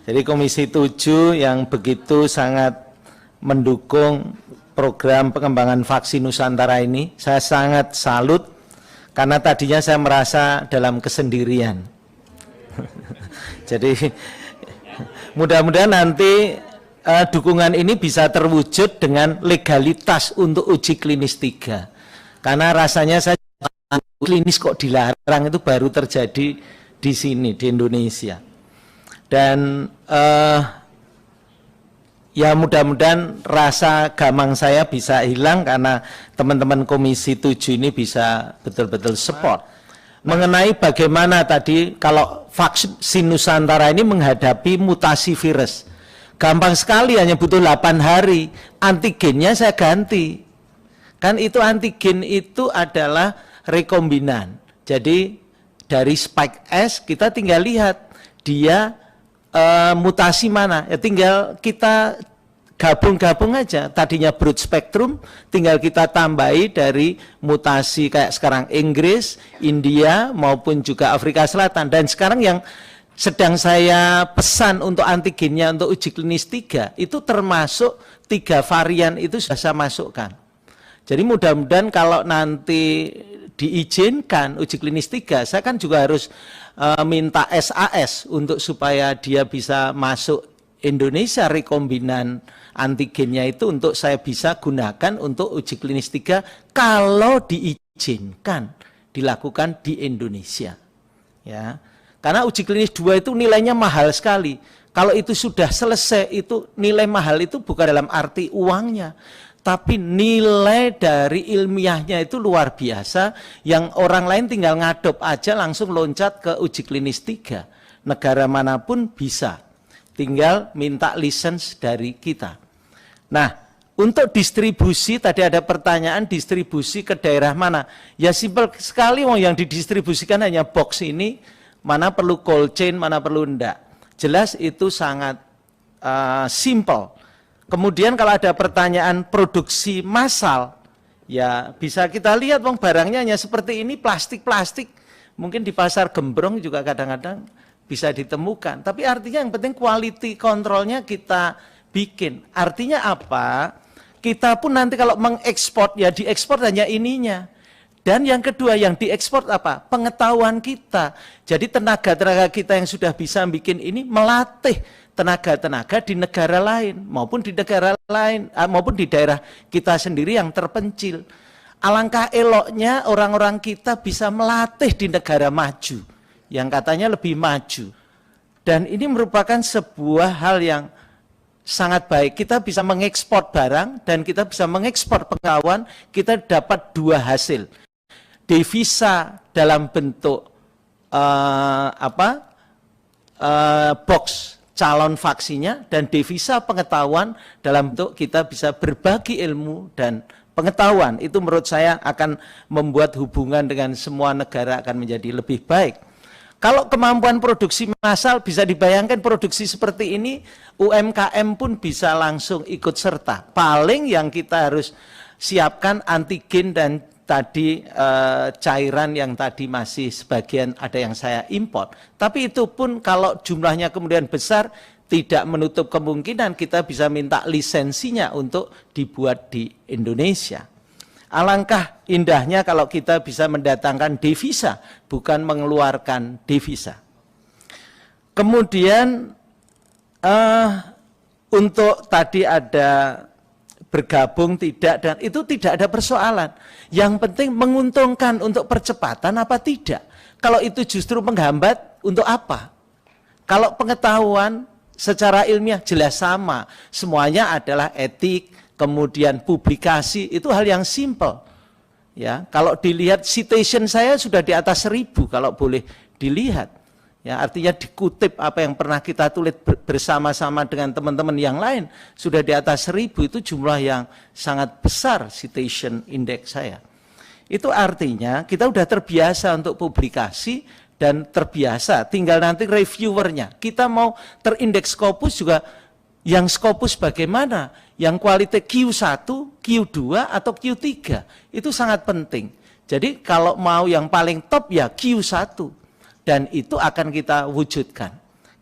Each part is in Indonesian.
Jadi Komisi 7 yang begitu sangat mendukung program pengembangan vaksin Nusantara ini, saya sangat salut karena tadinya saya merasa dalam kesendirian. Jadi mudah-mudahan nanti dukungan ini bisa terwujud dengan legalitas untuk uji klinis 3. Karena rasanya saya klinis kok dilarang itu baru terjadi di sini, di Indonesia. Dan ya mudah-mudahan rasa gamang saya bisa hilang karena teman-teman Komisi 7 ini bisa betul-betul support. Mengenai bagaimana tadi kalau vaksin Nusantara ini menghadapi mutasi virus. Gampang sekali, hanya butuh 8 hari. Antigennya saya ganti. Kan itu antigen itu adalah rekombinan. Jadi dari spike S kita tinggal lihat dia mutasi mana, ya tinggal kita gabung-gabung aja. Tadinya broad spectrum, tinggal kita tambahi dari mutasi kayak sekarang Inggris, India, maupun juga Afrika Selatan. Dan sekarang yang sedang saya pesan untuk antigennya untuk uji klinis 3, itu termasuk 3 varian itu sudah saya masukkan. Jadi mudah-mudahan kalau nanti diizinkan uji klinis 3, saya kan juga harus minta SAS untuk supaya dia bisa masuk Indonesia, rekombinan antigennya itu untuk saya bisa gunakan untuk uji klinis 3 kalau diizinkan dilakukan di Indonesia. Ya. Karena uji klinis 2 itu nilainya mahal sekali. Kalau itu sudah selesai, itu nilai mahal itu bukan dalam arti uangnya, tapi nilai dari ilmiahnya itu luar biasa, yang orang lain tinggal ngadop aja langsung loncat ke uji klinis 3. Negara manapun bisa, tinggal minta lisensi dari kita. Nah, untuk distribusi, tadi ada pertanyaan distribusi ke daerah mana. Ya simpel sekali, yang didistribusikan hanya box ini, mana perlu cold chain, mana perlu enggak. Jelas itu sangat simple. Kemudian kalau ada pertanyaan produksi massal, ya bisa kita lihat barangnya hanya seperti ini, plastik-plastik. Mungkin di pasar Gembrong juga kadang-kadang bisa ditemukan. Tapi artinya yang penting quality controlnya kita bikin. Artinya apa? Kita pun nanti kalau mengekspor, ya diekspor hanya ininya. Dan yang kedua yang diekspor apa? Pengetahuan kita. Jadi tenaga-tenaga kita yang sudah bisa bikin ini melatih tenaga-tenaga di negara lain maupun di negara lain maupun di daerah kita sendiri yang terpencil. Alangkah eloknya orang-orang kita bisa melatih di negara maju yang katanya lebih maju. Dan ini merupakan sebuah hal yang sangat baik. Kita bisa mengekspor barang dan kita bisa mengekspor pengetahuan, kita dapat 2 hasil. Devisa dalam bentuk box calon vaksinnya, dan devisa pengetahuan dalam bentuk kita bisa berbagi ilmu dan pengetahuan. Itu menurut saya akan membuat hubungan dengan semua negara akan menjadi lebih baik. Kalau kemampuan produksi massal, bisa dibayangkan produksi seperti ini, UMKM pun bisa langsung ikut serta. Paling yang kita harus siapkan antigen dan tadi cairan yang tadi masih sebagian ada yang saya import. Tapi itu pun kalau jumlahnya kemudian besar, tidak menutup kemungkinan kita bisa minta lisensinya untuk dibuat di Indonesia. Alangkah indahnya kalau kita bisa mendatangkan devisa, bukan mengeluarkan devisa. Kemudian untuk tadi ada bergabung tidak, dan itu tidak ada persoalan. Yang penting menguntungkan untuk percepatan apa tidak. Kalau itu justru menghambat, untuk apa? Kalau pengetahuan secara ilmiah jelas sama, semuanya adalah etik, kemudian publikasi, itu hal yang simple. Ya, kalau dilihat citation saya sudah di atas 1000 kalau boleh dilihat. Ya, artinya dikutip apa yang pernah kita tulis bersama-sama dengan teman-teman yang lain, sudah di atas 1000, itu jumlah yang sangat besar citation index saya. Itu artinya kita sudah terbiasa untuk publikasi dan terbiasa, tinggal nanti reviewernya. Kita mau terindeks Scopus juga, yang Scopus bagaimana, yang kualitas Q1, Q2 atau Q3, itu sangat penting. Jadi kalau mau yang paling top ya Q1. Dan itu akan kita wujudkan.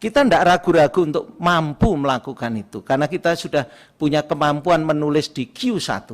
kita tidak ragu-ragu untuk mampu melakukan itu, karena kita sudah punya kemampuan menulis di Q1.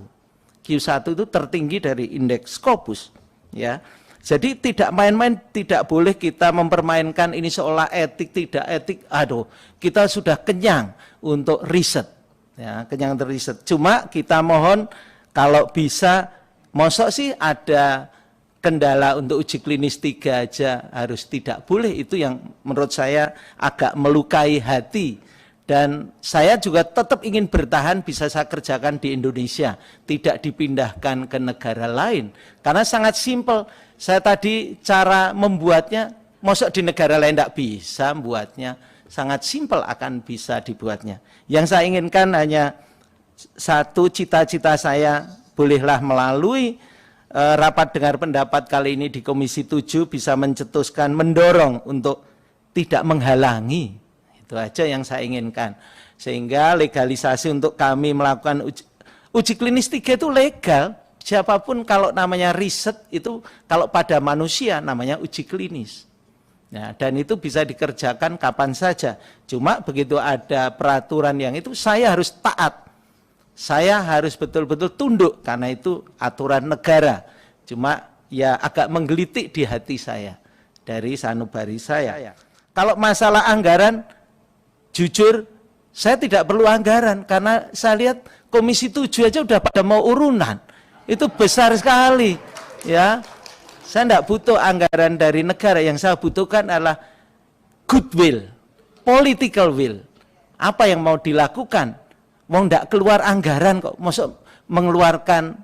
Q1 itu tertinggi dari indeks Scopus, ya. Jadi tidak main-main, tidak boleh kita mempermainkan ini seolah etik, tidak etik. Aduh, kita sudah kenyang untuk riset, ya, kenyang untuk riset. Cuma kita mohon kalau bisa, mosok sih ada kendala untuk uji klinis 3 aja harus tidak boleh, itu yang menurut saya agak melukai hati. Dan saya juga tetap ingin bertahan bisa saya kerjakan di Indonesia, tidak dipindahkan ke negara lain. Karena sangat simpel, saya tadi cara membuatnya, mosok di negara lain tidak bisa membuatnya, sangat simpel akan bisa dibuatnya. Yang saya inginkan hanya satu, cita-cita saya bolehlah melalui rapat dengar pendapat kali ini di Komisi 7 bisa mencetuskan, mendorong untuk tidak menghalangi. Itu aja yang saya inginkan. Sehingga legalisasi untuk kami melakukan uji klinis 3 itu legal. Siapapun kalau namanya riset itu kalau pada manusia namanya uji klinis. Nah, dan itu bisa dikerjakan kapan saja. Cuma begitu ada peraturan yang itu saya harus taat. Saya harus betul-betul tunduk karena itu aturan negara. Cuma ya agak menggelitik di hati saya dari sanubari saya. Kalau masalah anggaran, jujur saya tidak perlu anggaran karena saya lihat Komisi 7 aja udah pada mau urunan. Itu besar sekali, ya. Saya tidak butuh anggaran dari negara. Yang saya butuhkan adalah goodwill, political will. Apa yang mau dilakukan? Mau tidak keluar anggaran kok, maksud mengeluarkan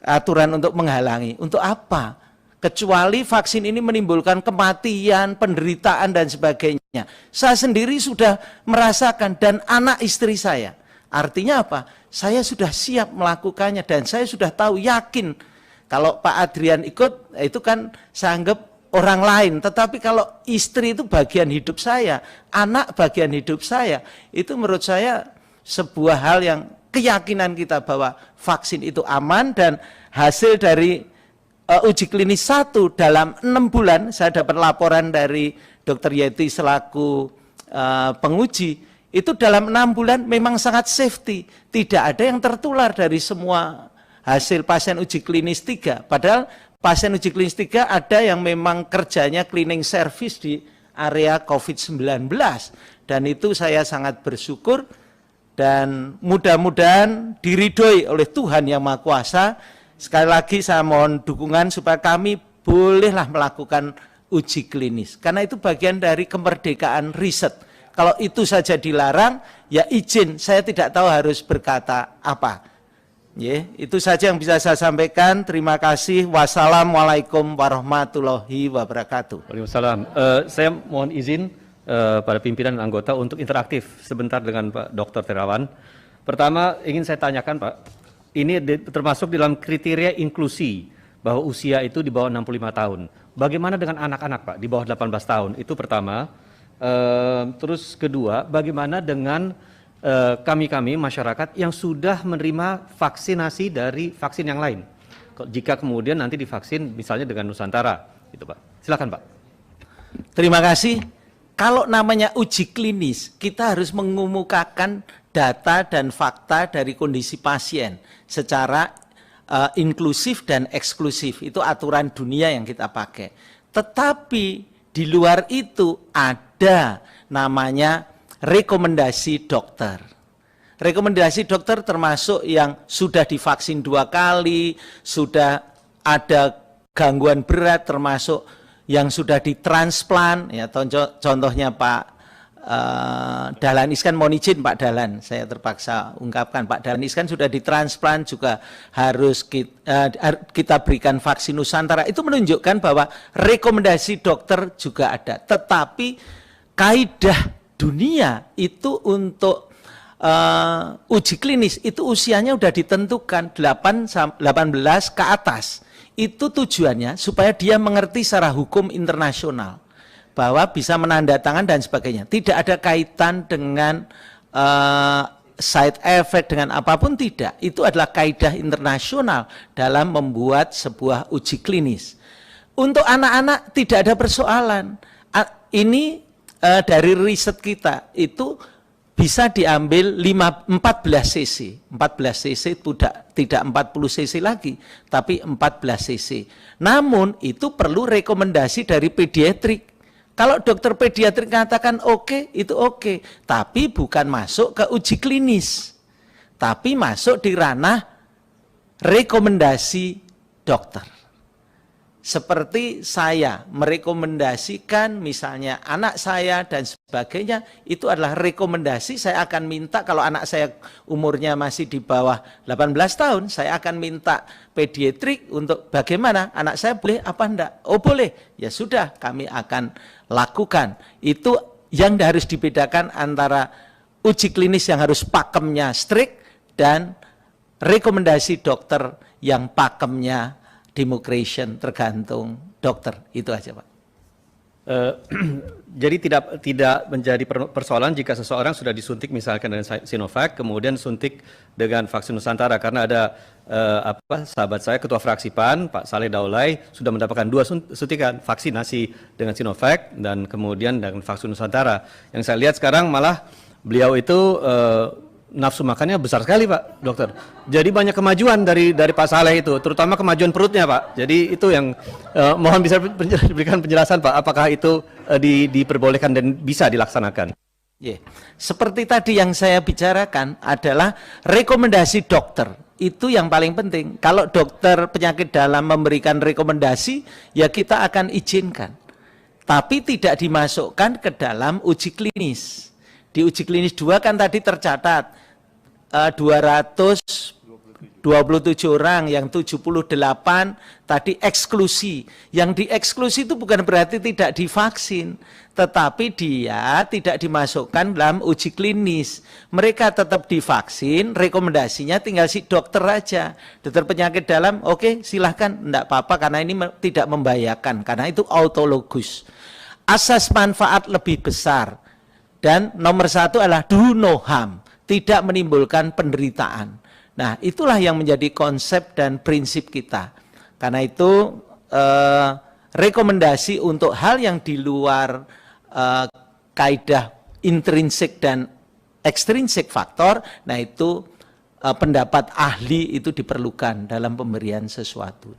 aturan untuk menghalangi. Untuk apa? Kecuali vaksin ini menimbulkan kematian, penderitaan dan sebagainya. Saya sendiri sudah merasakan dan anak istri saya. Artinya apa? Saya sudah siap melakukannya dan saya sudah tahu, yakin. Kalau Pak Adrian ikut, itu kan saya anggap orang lain. Tetapi kalau istri itu bagian hidup saya, anak bagian hidup saya, itu menurut saya sebuah hal yang keyakinan kita bahwa vaksin itu aman. Dan hasil dari uji klinis 1 dalam 6 bulan, saya dapat laporan dari Dr. Yeti selaku penguji, itu dalam 6 bulan memang sangat safety, tidak ada yang tertular dari semua hasil pasien uji klinis 3. Padahal pasien uji klinis 3 ada yang memang kerjanya cleaning service di area COVID-19, dan itu saya sangat bersyukur. Dan mudah-mudahan diridhoi oleh Tuhan Yang Maha Kuasa. Sekali lagi saya mohon dukungan supaya kami bolehlah melakukan uji klinis. Karena itu bagian dari kemerdekaan riset. Kalau itu saja dilarang, ya izin, saya tidak tahu harus berkata apa. Itu saja yang bisa saya sampaikan. Terima kasih. Wassalamualaikum warahmatullahi wabarakatuh. Waalaikumsalam. Saya mohon izin pada pimpinan dan anggota untuk interaktif sebentar dengan Pak Dr. Terawan. Pertama ingin saya tanyakan Pak, ini termasuk dalam kriteria inklusi bahwa usia itu di bawah 65 tahun. Bagaimana dengan anak-anak Pak di bawah 18 tahun? Itu pertama. Terus kedua, bagaimana dengan kami-kami masyarakat yang sudah menerima vaksinasi dari vaksin yang lain? Jika kemudian nanti divaksin misalnya dengan Nusantara, itu Pak. Silakan Pak. Terima kasih. Kalau namanya uji klinis, kita harus mengemukakan data dan fakta dari kondisi pasien secara inklusif dan eksklusif. Itu aturan dunia yang kita pakai. Tetapi di luar itu ada namanya rekomendasi dokter. Rekomendasi dokter termasuk yang sudah divaksin 2 kali, sudah ada gangguan berat, termasuk yang sudah ditransplant, ya contohnya Pak Dahlan Iskan, mohon izin Pak Dahlan, saya terpaksa ungkapkan, Pak Dahlan Iskan sudah ditransplant juga harus kita berikan vaksin Nusantara. Itu menunjukkan bahwa rekomendasi dokter juga ada. Tetapi kaidah dunia itu untuk uji klinis itu usianya sudah ditentukan 18 ke atas. Itu tujuannya supaya dia mengerti secara hukum internasional bahwa bisa menandatangan dan sebagainya. Tidak ada kaitan dengan side effect dengan apapun, tidak. Itu adalah kaidah internasional dalam membuat sebuah uji klinis. Untuk anak-anak tidak ada persoalan. Ini dari riset kita itu bisa diambil 14 cc. 14 cc tidak 40 cc lagi, tapi 14 cc. Namun itu perlu rekomendasi dari pediatrik. Kalau dokter pediatrik katakan oke, itu oke. Tapi bukan masuk ke uji klinis. Tapi masuk di ranah rekomendasi dokter. Seperti saya merekomendasikan misalnya anak saya dan sebagainya, itu adalah rekomendasi. Saya akan minta kalau anak saya umurnya masih di bawah 18 tahun, saya akan minta pediatrik untuk bagaimana anak saya boleh apa enggak. Oh boleh, ya sudah kami akan lakukan. Itu yang harus dibedakan antara uji klinis yang harus pakemnya strict dan rekomendasi dokter yang pakemnya democration, tergantung dokter. Itu aja Pak. Jadi tidak menjadi persoalan jika seseorang sudah disuntik misalkan dengan Sinovac, kemudian suntik dengan vaksin Nusantara, karena ada sahabat saya ketua fraksi PAN Pak Saleh Daulay sudah mendapatkan 2 suntikan vaksinasi dengan Sinovac dan kemudian dengan vaksin Nusantara. Yang saya lihat sekarang malah beliau itu nafsu makannya besar sekali Pak Dokter. Jadi banyak kemajuan dari Pak Saleh itu, terutama kemajuan perutnya Pak. Jadi itu yang mohon bisa diberikan penjelasan Pak, apakah itu diperbolehkan dan bisa dilaksanakan? Yeah. Seperti tadi yang saya bicarakan adalah rekomendasi dokter. Itu yang paling penting. Kalau dokter penyakit dalam memberikan rekomendasi, ya kita akan izinkan. Tapi tidak dimasukkan ke dalam uji klinis. Di uji klinis 2 kan tadi tercatat 227 orang, yang 78 tadi eksklusi. Yang dieksklusi itu bukan berarti tidak divaksin, tetapi dia tidak dimasukkan dalam uji klinis. Mereka tetap divaksin, rekomendasinya tinggal si dokter aja. Dokter penyakit dalam, oke, silahkan, enggak apa-apa karena ini tidak membahayakan, karena itu autologus. Asas manfaat lebih besar. Dan nomor 1 adalah do no harm, tidak menimbulkan penderitaan. Nah, itulah yang menjadi konsep dan prinsip kita. Karena itu rekomendasi untuk hal yang di luar kaidah intrinsik dan ekstrinsik faktor, nah itu pendapat ahli itu diperlukan dalam pemberian sesuatu.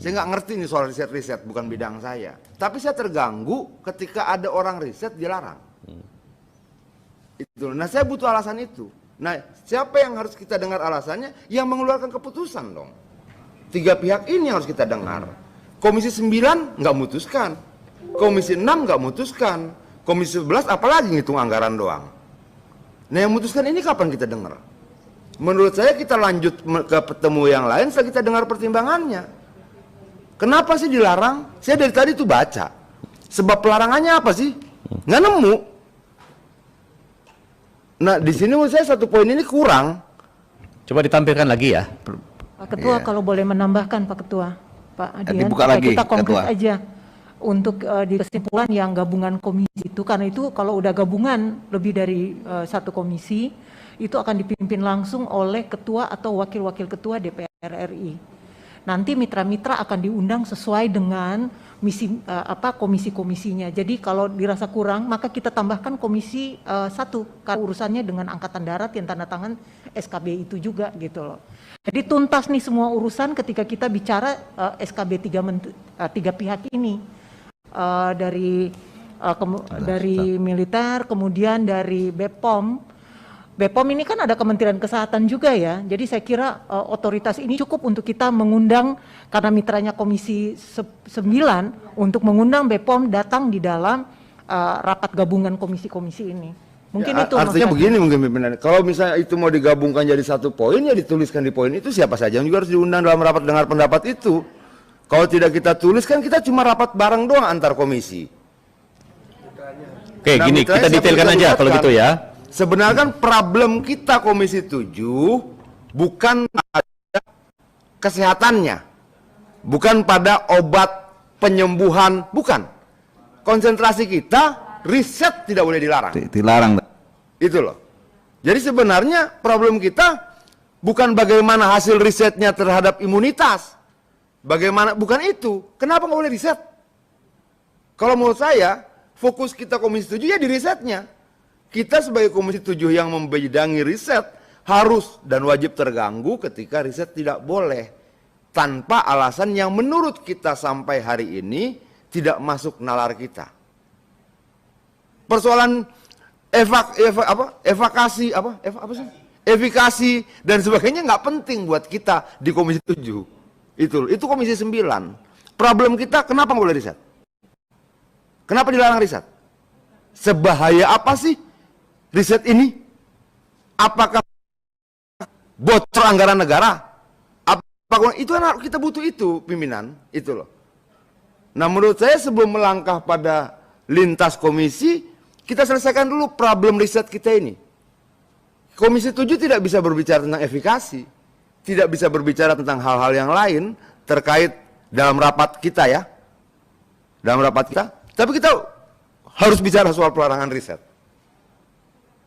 Saya nggak ngerti nih soal riset-riset, bukan bidang saya. Tapi saya terganggu ketika ada orang riset dilarang. Itu. Nah, saya butuh alasan itu. Nah, siapa yang harus kita dengar alasannya? Yang mengeluarkan keputusan dong. 3 pihak ini harus kita dengar. Komisi 9 nggak mutuskan. Komisi 6 nggak mutuskan. Komisi 11 apalagi ngitung anggaran doang. Nah, yang mutuskan ini kapan kita dengar? Menurut saya kita lanjut ke petemu yang lain setelah kita dengar pertimbangannya. Kenapa sih dilarang? Saya dari tadi tuh baca. Sebab pelarangannya apa sih? Nggak nemu. Nah, di sini menurut saya satu poin ini kurang. Coba ditampilkan lagi ya. Pak Ketua, kalau boleh menambahkan Pak Ketua, Pak Adian, dibuka lagi, kita konkret Ketua. aja untuk di kesimpulan yang gabungan komisi itu, karena itu kalau udah gabungan lebih dari 1 komisi, itu akan dipimpin langsung oleh ketua atau wakil-wakil ketua DPR RI. Nanti mitra-mitra akan diundang sesuai dengan misi komisi-komisinya. Jadi kalau dirasa kurang, maka kita tambahkan komisi 1 karena urusannya dengan Angkatan Darat yang tanda tangan SKB itu juga gitu loh. Jadi tuntas nih semua urusan ketika kita bicara SKB 3 pihak ini dari militer, kemudian dari BPOM. BPOM ini kan ada Kementerian Kesehatan juga ya, jadi saya kira otoritas ini cukup untuk kita mengundang, karena mitranya Komisi 9, untuk mengundang BPOM datang di dalam rapat gabungan komisi-komisi ini. Mungkin ya, itu artinya maksudnya. begini mungkin pimpinan, kalau misalnya itu mau digabungkan jadi 1 poin, ya dituliskan di poin itu siapa saja yang juga harus diundang dalam rapat dengar pendapat itu. Kalau tidak kita tulis kan kita cuma rapat bareng doang antar komisi. Oke, Nah, gini, kita detailkan aja kalau gitu ya. Sebenarnya kan problem kita Komisi 7 bukan pada kesehatannya, bukan pada obat penyembuhan, bukan. Konsentrasi kita, riset tidak boleh dilarang. Dilarang. Itu loh. Jadi sebenarnya problem kita bukan bagaimana hasil risetnya terhadap imunitas. Bagaimana, bukan itu. Kenapa nggak boleh riset? Kalau menurut saya, fokus kita Komisi 7 ya di risetnya. Kita sebagai Komisi 7 yang membidangi riset harus dan wajib terganggu ketika riset tidak boleh tanpa alasan yang menurut kita sampai hari ini tidak masuk nalar kita. Persoalan efikasi dan sebagainya nggak penting buat kita di Komisi 7. Itu Komisi 9. Problem kita kenapa nggak boleh riset? Kenapa dilarang riset? Sebahaya apa sih riset ini? Apakah bocor anggaran negara? Apakah itu kan kita butuh itu pimpinan, itu loh. Nah menurut saya sebelum melangkah pada lintas komisi, kita selesaikan dulu problem riset kita ini. Komisi 7 tidak bisa berbicara tentang efikasi, tidak bisa berbicara tentang hal-hal yang lain terkait dalam rapat kita ya. Dalam rapat kita, tapi kita harus bicara soal pelarangan riset.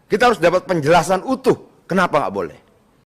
Kita harus dapat penjelasan utuh kenapa nggak boleh.